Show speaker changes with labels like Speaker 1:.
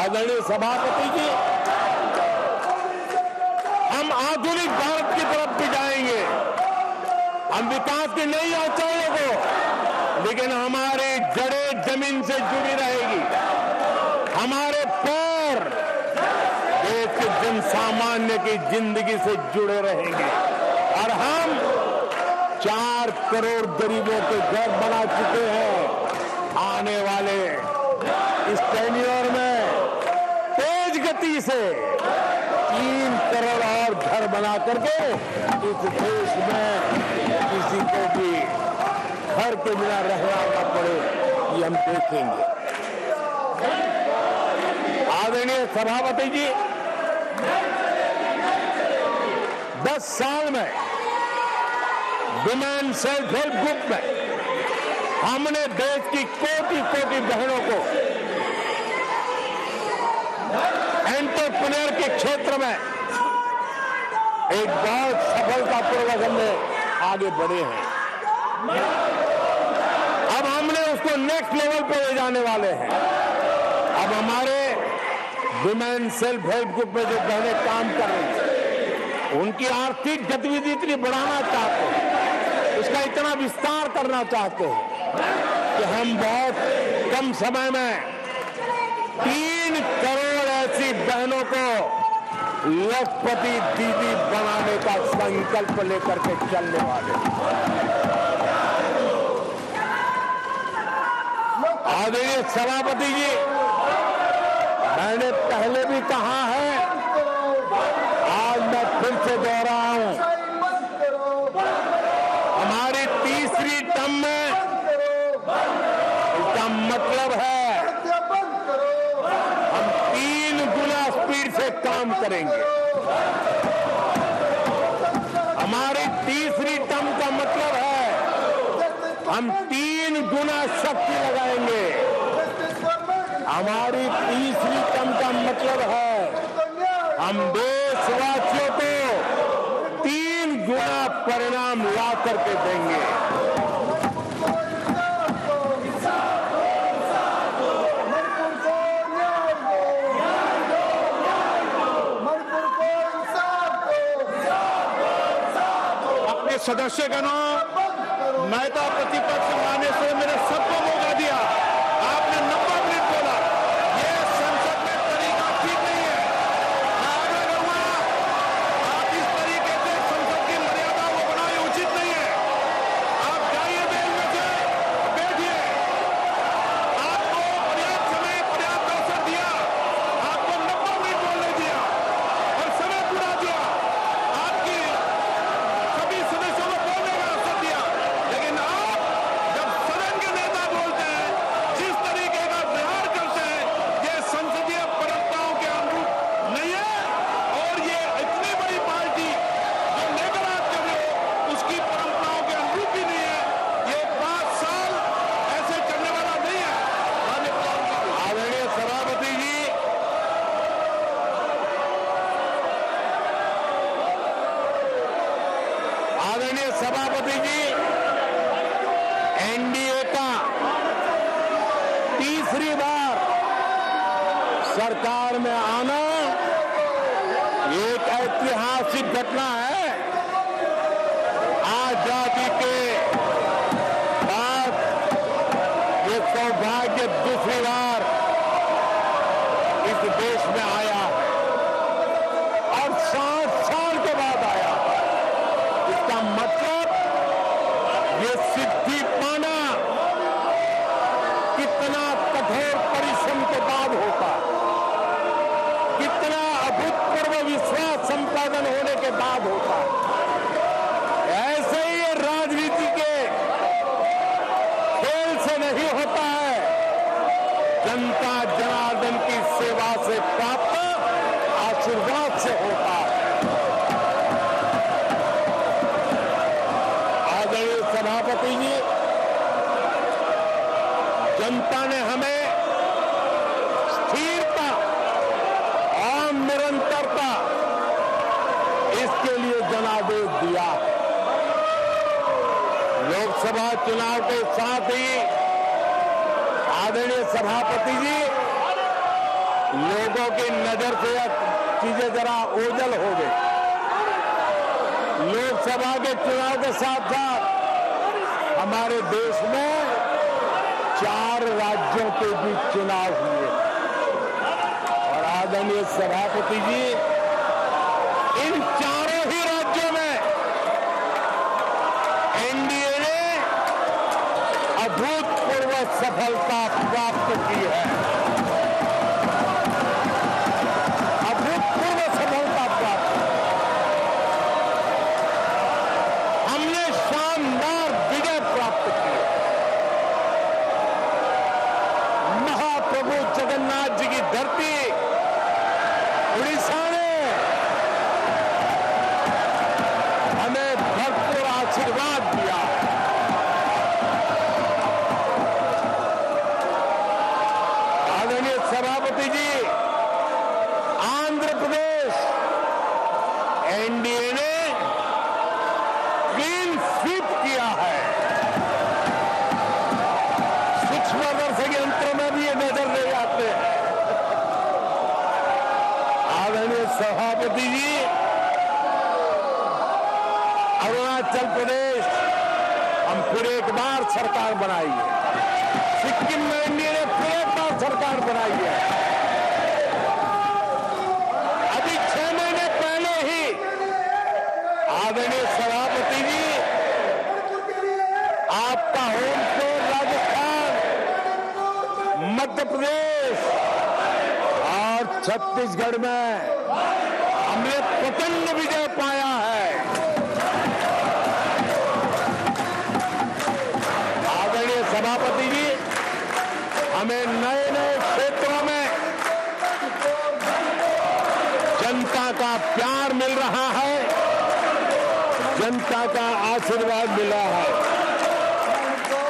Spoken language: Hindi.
Speaker 1: आदरणीय सभापति जी, हम आधुनिक भारत की तरफ भी जाएंगे। हम विकास की नई ऊंचाइयों को, लेकिन हमारी जड़ें जमीन से जुड़ी रहेगी। हमारे पैर देश के जन सामान्य की जिंदगी से जुड़े रहेंगे और हम 4 करोड़ गरीबों के घर बना चुके हैं। आने वाले इस टेन्योर में तेज गति से 3 करोड़ और घर बना करके इस देश में किसी को भी घर के बिना रहना न पड़े, ये हम देखेंगे। आदरणीय सभापति जी, 10 साल में विमेन सेल्फ हेल्प ग्रुप में हमने देश की कोटि-कोटि बहनों को एंटरप्रेन्योर के क्षेत्र में एक बहुत सफलतापूर्वक हमने आगे बढ़े हैं। अब हमने उसको नेक्स्ट लेवल पे ले जाने वाले हैं। अब हमारे विमेन सेल्फ हेल्प ग्रुप में जो बहनें काम कर रही हैं, उनकी आर्थिक गतिविधि इतनी बढ़ाना चाहते हैं, उसका इतना विस्तार करना चाहते हैं कि हम बहुत कम समय में 3 करोड़ ऐसी बहनों को लखपति दीदी बनाने का संकल्प लेकर के चलने वाले। आदरणीय सभापति जी, मैंने पहले भी कहा है, आज मैं फिर से दोहराऊं, हमारी तीसरी टर्म में इसका मतलब है हम 3 गुना स्पीड से काम करेंगे। हमारी तीसरी टर्म का मतलब है हम 3 गुना शक्ति लगाएंगे। हमारी तीसरी टर्म का मतलब है हम देशवासियों को 3 गुना परिणाम ला करके देंगे।
Speaker 2: अपने सदस्यगणों, मेहता प्रतिपक्ष मानने से मेरे सबको मौका दिया। आपने 90 मिनट बोला, ये संसद में तरीका ठीक नहीं है। मैं आगे रहूंगा, आप इस तरीके से संसद की मर्यादा को बनाए उचित नहीं है। आप जाइए बेल में से बैठिए। आपको पर्याप्त समय, पर्याप्त अवसर दिया, आपको 90 मिनट बोलने दिया और समय पूरा दिया। आपकी सभी सदस्यों को बोलने का अवसर दिया, लेकिन आप जब सदन के नेता बोलते हैं, जिस तरीके का व्यवहार करते हैं, ये संसदीय परंपराओं के अनुरूप नहीं है और ये इतनी बड़ी पार्टी जो लेकर आप कर रहे हो, उसकी परंपराओं के अनुरूप भी नहीं है। ये 5 साल ऐसे चलने वाला नहीं है।
Speaker 1: आदरणीय सभापति जी, आदरणीय सभापति जी, एनडीए का तीसरी बार सरकार में आना एक ऐतिहासिक घटना है। आजादी के बाद ये सौभाग्य दूसरी बार इस देश में आया और 7 साल के बाद आया। इसका मतलब ये सिद्धि पाना कितना कठोर परिश्रम के बाद होता, कितना अभूतपूर्व विश्वास संपादन होने के बाद होता। ऐसे ही ये राजनीति के खेल से नहीं होता है, जनता जनार्दन की सेवा से प्राप्त आशीर्वाद से होता है। आदरणीय सभापति जी, जनता ने हमें स्थिरता और निरंतरता, इसके लिए जनादेश दिया। लोकसभा चुनाव के साथ ही आदरणीय सभापति जी, लोगों की नजर से चीजें जरा ओझल हो गई। लोकसभा के चुनाव के साथ साथ हमारे देश में 4 राज्यों के बीच चुनाव हुए और आदरणीय सभापति जी, इन चारों ही राज्यों में एनडीए ने अभूतपूर्व सफलता प्राप्त की है। अभूतपूर्व सफलता प्राप्त, हमने शानदार विजय प्राप्त की है। महाप्रभु जगन्नाथ जी की धरती उड़ीसा ने हमें भरपूर आशीर्वाद दिया। आदरणीय सभापति जी, आंध्र प्रदेश एनडीए ने क्लीन स्वीप किया है। सूक्ष्मदर्शी यंत्रों में भी ये नजर नहीं आते हैं। आदरणीय सभापति जी, अरुणाचल प्रदेश हम फिर एक बार सरकार बनाई है। सिक्किम में एनडीए ने फिर एक बार सरकार बनाई है। अभी 6 महीने पहले ही आदरणीय सभापति जी, आपका होम स्टेट राजस्थान, मध्य प्रदेश और छत्तीसगढ़ में हमने प्रचंड विजय पाया है। आदरणीय सभापति जी, हमें नए नए क्षेत्रों में जनता का प्यार मिल रहा है, जनता का आशीर्वाद मिला है।